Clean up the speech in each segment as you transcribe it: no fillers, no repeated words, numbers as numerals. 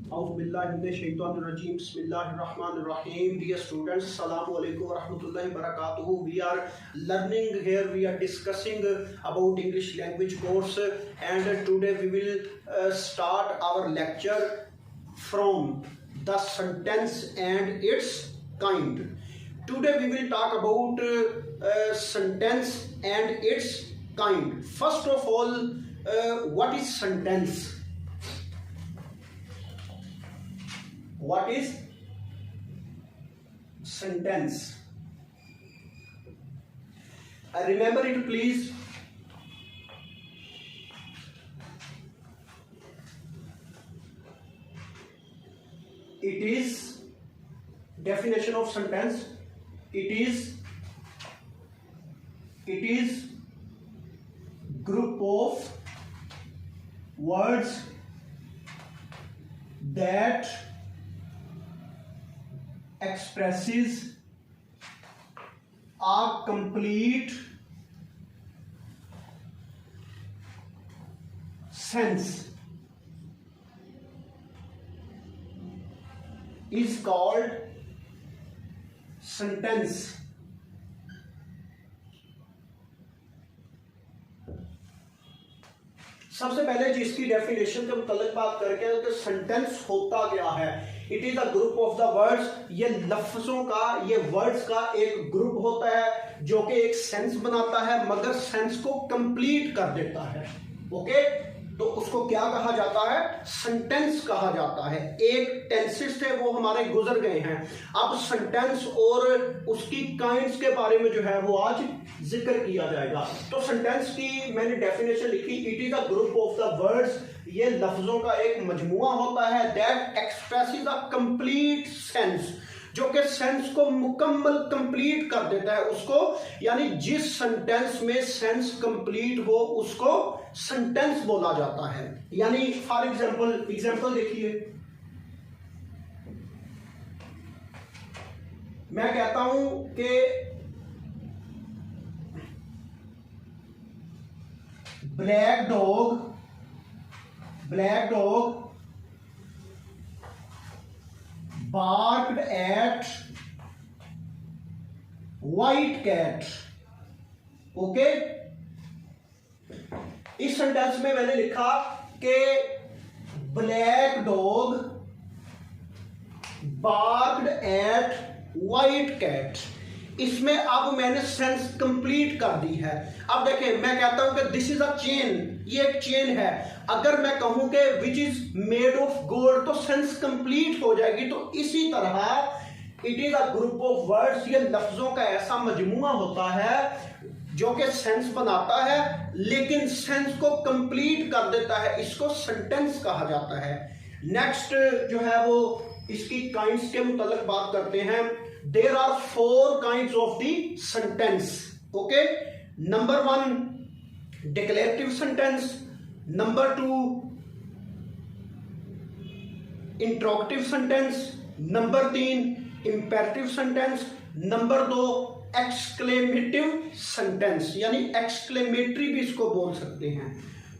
Bismillahirrahmanirrahim. Dear students, Assalamu alaikum wa rahmatullahi wa barakatuhu. We are learning here, we are discussing about English language course, and today we will start our lecture from the sentence and its kind. Today we will talk about sentence and its kind. First of all, what is sentence? What is sentence? Remember it, please. It is definition of sentence. It is group of words that expresses a complete sense is called sentence. सबसे पहले जिसकी definition के मुतालिक बात करके कि sentence होता क्या है. It is a group of the words. ये लफ्जों का, ये वर्ड्स का एक ग्रुप होता है जो कि एक सेंस बनाता है मगर सेंस को कंप्लीट कर देता है. ओके, तो उसको क्या कहा जाता है? सेंटेंस कहा जाता है. एक टेंसेस थे वो हमारे गुजर गए हैं. अब सेंटेंस और उसकी काइंड्स के बारे में जो है वो आज जिक्र किया जाएगा. तो सेंटेंस की मैंने डेफिनेशन लिखी. It is a group of the words. ये लफ्जों का एक मजमुआ होता है that expresses a complete sense, जो कि सेंस को मुकम्मल कंप्लीट कर देता है उसको. यानी जिस सेंटेंस में सेंस कंप्लीट हो उसको सेंटेंस बोला जाता है. यानी फॉर एग्जांपल देखिए, मैं कहता हूं कि black dog barked at white cat. Okay, इस सेंटेंस में मैंने लिखा कि black dog barked at white cat. इसमें अब मैंने सेंस कंप्लीट कर दी है. अब देखें, मैं कहता हूं कि दिस इज अ चेन. ये एक चेन है. अगर मैं कहूं कि which is made of gold तो सेंस कंप्लीट हो जाएगी. तो इसी तरह it is a group of words. ये लफ्जों का ऐसा मजमुआ होता है जो कि सेंस बनाता है लेकिन सेंस को कंप्लीट कर देता है. इसको सेंटेंस कहा जाता है. नेक्स्ट जो है वो इसकी काइंड्स के मुतालिक बात करते हैं. There are 4 kinds of the sentence. Okay, number 1 declarative sentence, number 2 interrogative sentence, number 3 imperative sentence, number 2 exclamative sentence. यानी एक्सक्लेमेटरी भी इसको बोल सकते हैं.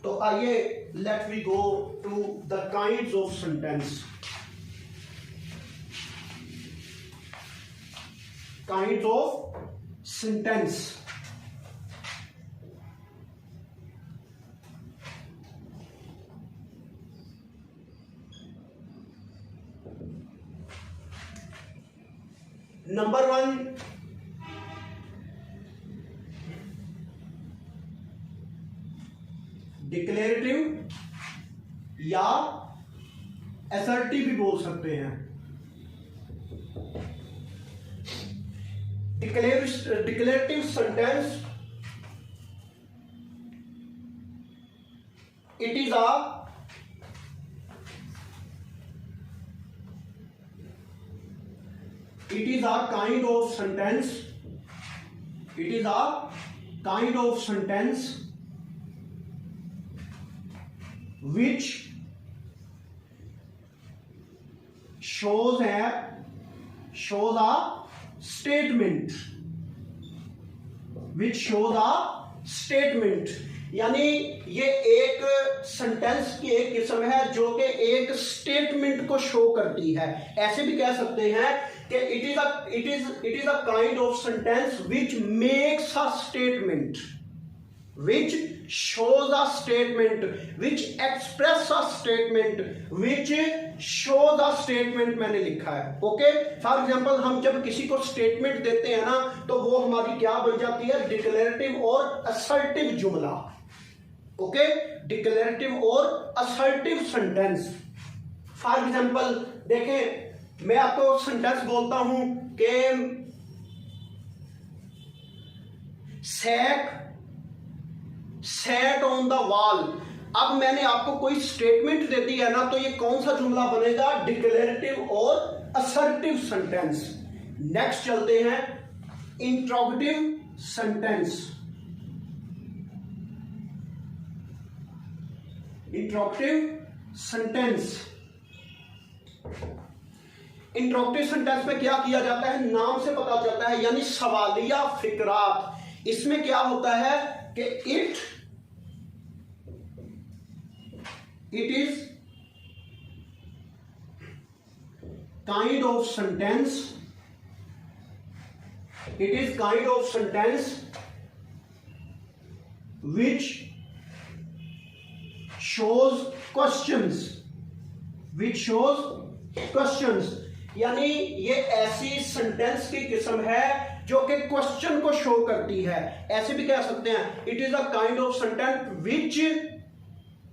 तो आइए let we go to the kinds of sentence. Kinds of sentence. Number 1 declarative या assertive भी बोल सकते हैं. Declarative sentence, it is a kind of sentence. It is a kind of sentence which shows a statement, which shows a statement. यानी ये एक sentence की एक किस्म है जो कि एक स्टेटमेंट को शो करती है। ऐसे भी कह सकते हैं कि it is a kind of sentence which makes a statement, which shows a statement, which express a statement, which shows a statement मैंने लिखा है। ओके, फॉर एग्जांपल हम जब किसी को स्टेटमेंट देते हैं ना तो वो हमारी क्या बन जाती है, डिक्लेरेटिव और असर्टिव जुमला। ओके, डिक्लेरेटिव और असर्टिव सेंटेंस। फॉर एग्जांपल देखें, मैं आपको सेंटेंस बोलता हूं कि सेट ऑन द वॉल। अब मैंने आपको कोई स्टेटमेंट दे दी है ना, तो ये कौन सा जुमला बनेगा, डिक्लेरेटिव और असर्टिव सेंटेंस। नेक्स्ट चलते हैं, interrogative sentence. Interrogative sentence, interrogative sentence में क्या किया जाता है, नाम से पता चलता है, यानी सवालिया फिक्रात। इसमें क्या होता है कि it is kind of sentence, it is kind of sentence which shows questions, यानी ये ऐसी सेंटेंस की किस्म है जो कि क्वेश्चन को शो करती है। ऐसे भी कह सकते हैं, it is a kind of sentence which,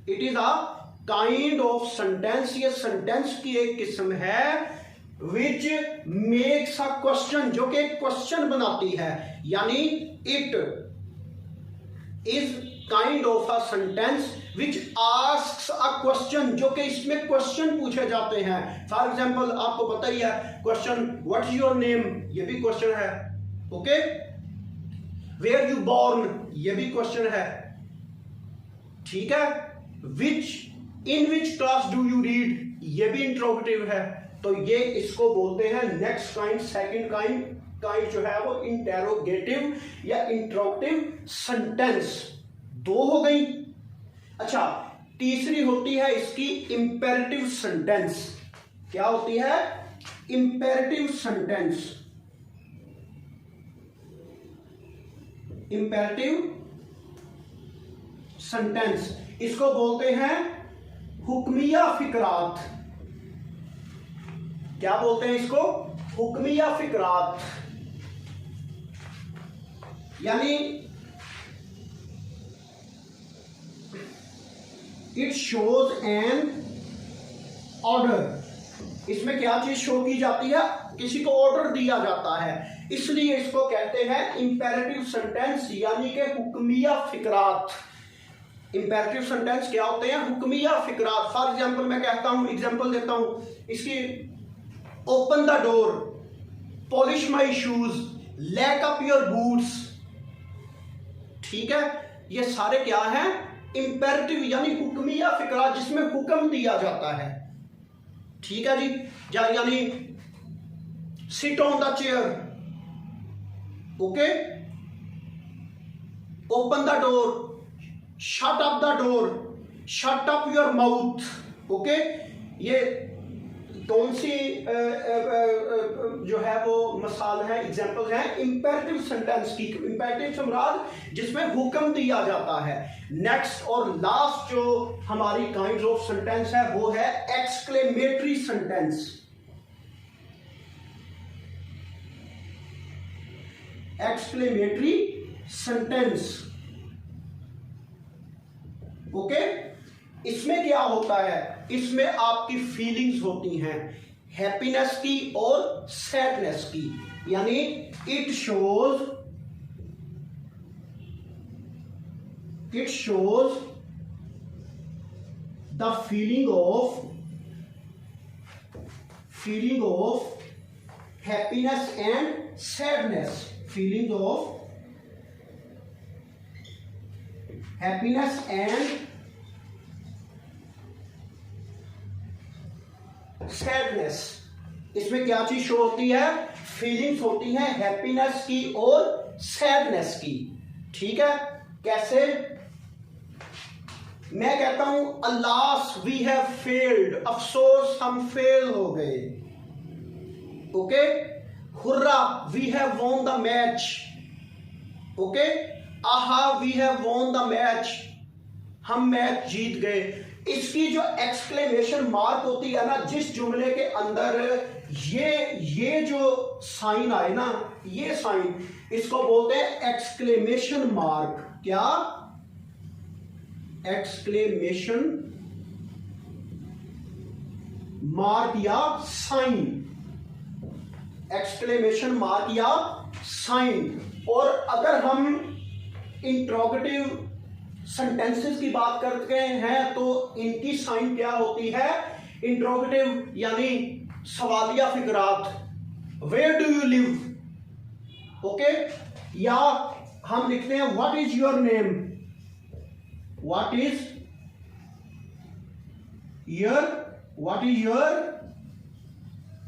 it is a kind of sentence, ये सेंटेंस की एक किस्म है, विच मेक्स अ क्वेश्चन, जो कि एक क्वेश्चन बनाती है। यानी it is kind of a sentence which asks a question, जो कि इसमें क्वेश्चन पूछे जाते हैं। फॉर एग्जाम्पल आपको पता ही है question, what is your name, ये भी क्वेश्चन है। ओके, वेयर यू बॉर्न, ये भी क्वेश्चन है। ठीक है, which, in which class do you read, ये भी इंट्रोगेटिव है। तो ये इसको बोलते हैं नेक्स्ट काइंड, सेकंड काइंड जो है वो इंटेरोगेटिव या इंट्रोगेटिव सेंटेंस। दो हो गई। अच्छा, तीसरी होती है इसकी इंपेरेटिव सेंटेंस। क्या होती है, इंपेरेटिव सेंटेंस। इंपेरेटिव सेंटेंस, इसको बोलते हैं हुक्मिया फिकरात। क्या बोलते हैं इसको, हुक्मिया फिकरात। यानी इट शोज एन ऑर्डर। इसमें क्या चीज शो की जाती है, किसी को ऑर्डर दिया जाता है, इसलिए इसको कहते हैं इंपेरेटिव सेंटेंस, यानी कि हुक्मिया फिकरात। इंपेरेटिव सेंटेंस क्या होते हैं, हुक्मिया फिकरात। फॉर एग्जाम्पल मैं कहता हूं, एग्जाम्पल देता हूं इसकी, open the door, polish my shoes, lace up your boots. ठीक है, ये सारे क्या हैं, इंपेरेटिव यानी हुक्मिया फिकरात, जिसमें हुक्म दिया जाता है। ठीक है जी, यानी sit on the chair, okay, open the door, shut up the door, shut up your mouth. Okay, ये कौन सी जो है वो मिसाल है, एग्जांपल है इंपेरेटिव सेंटेंस की। इंपेरेटिव से मुराद जिसमें हुक्म दिया जाता है। नेक्स्ट और लास्ट जो हमारी काइंड्स ऑफ सेंटेंस है वो है exclamatory sentence. Exclamatory sentence, okay, इसमें क्या होता है, इसमें आपकी फीलिंग्स होती हैं, हैप्पीनेस की और सैडनेस की। यानी it shows the feeling of happiness and sadness, feeling of happiness and sadness. इसमें क्या चीज शो होती है, फीलिंग्स होती हैं हैप्पीनेस की और सैडनेस की। ठीक है, कैसे, मैं कहता हूं अलास वी हैव फेल्ड, अफसोस हम फेल हो गए। Okay, hurrah we have won the match. Okay, aha we have won the match, हम मैच जीत गए। इसकी जो एक्सक्लेमेशन मार्क होती है ना, जिस जुमले के अंदर ये जो साइन आए ना, ये साइन, इसको बोलते हैं एक्सक्लेमेशन मार्क। क्या? एक्सक्लेमेशन मार्क या साइन, एक्सक्लेमेशन मार्क या साइन। और अगर हम इंट्रोगेटिव सेंटेंसेस की बात करते हैं तो इनकी साइन क्या होती है? इंट्रोगेटिव यानी सवालिया फिकरात, where do you live. Okay, या हम लिखते हैं what is your name, what is your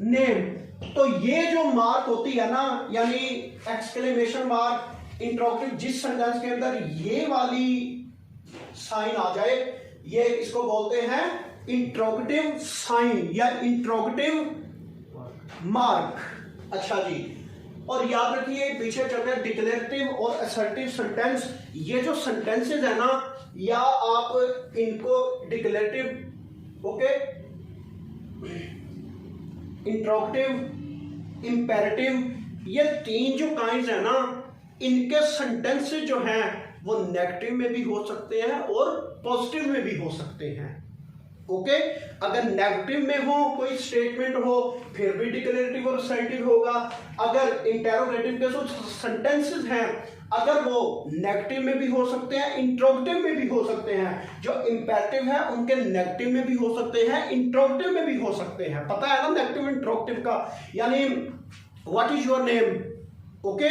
name. तो ये जो मार्क होती है ना, यानी एक्सक्लेमेशन मार्क, इंट्रोगेटिव, जिस सेंटेंस के अंदर ये वाली साइन आ जाए, ये इसको बोलते हैं इंट्रोगेटिव साइन या इंट्रोगेटिव मार्क। अच्छा जी, और याद रखिए पीछे चलते हैं डिक्लेरेटिव और असर्टिव सेंटेंस। ये जो सेंटेंसेस है ना, या आप इनको डिक्लेरेटिव, ओके, इंट्रोगेटिव, इंपेरेटिव, ये तीन जो काइंड्स है ना, इनके सेंटेंसेस जो हैं वो नेगेटिव में भी हो सकते हैं और पॉजिटिव में भी हो सकते हैं। ओके, अगर नेगेटिव में हो कोई स्टेटमेंट हो फिर भी डिक्लेरेटिव और असर्टिव होगा। अगर इंटेरोगेटिव के जो सेंटेंसेस हैं, अगर वो नेगेटिव में भी हो सकते हैं, इंट्रोगेटिव में भी हो सकते हैं। जो इंपेरेटिव है उनके नेगेटिव में भी हो सकते हैं, इंट्रोगेटिव में भी हो सकते हैं। पता है ना नेगेटिव इंट्रोगेटिव का? यानी what is your name, okay,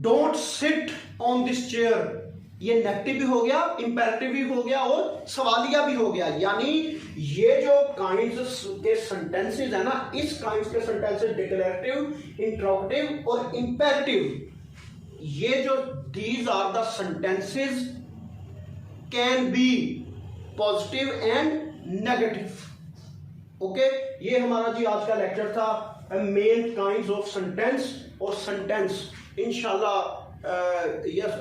don't sit on this chair, ये नेगेटिव भी हो गया, इंपेरेटिव भी हो गया और सवालिया भी हो गया। यानी ये जो काइंड्स के सेंटेंसेस है ना, इस काइंड्स के सेंटेंसेस डिक्लेरेटिव, इंट्रोगेटिव और इंपेरेटिव, ये जो these are the sentences can be positive and negative. Okay, ये हमारा जी आज का लेक्चर था, मेन काइंड्स ऑफ सेंटेंस और सेंटेंस। इंशाल्लाह yes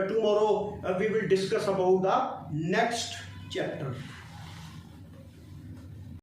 tomorrow we will discuss about the next chapter.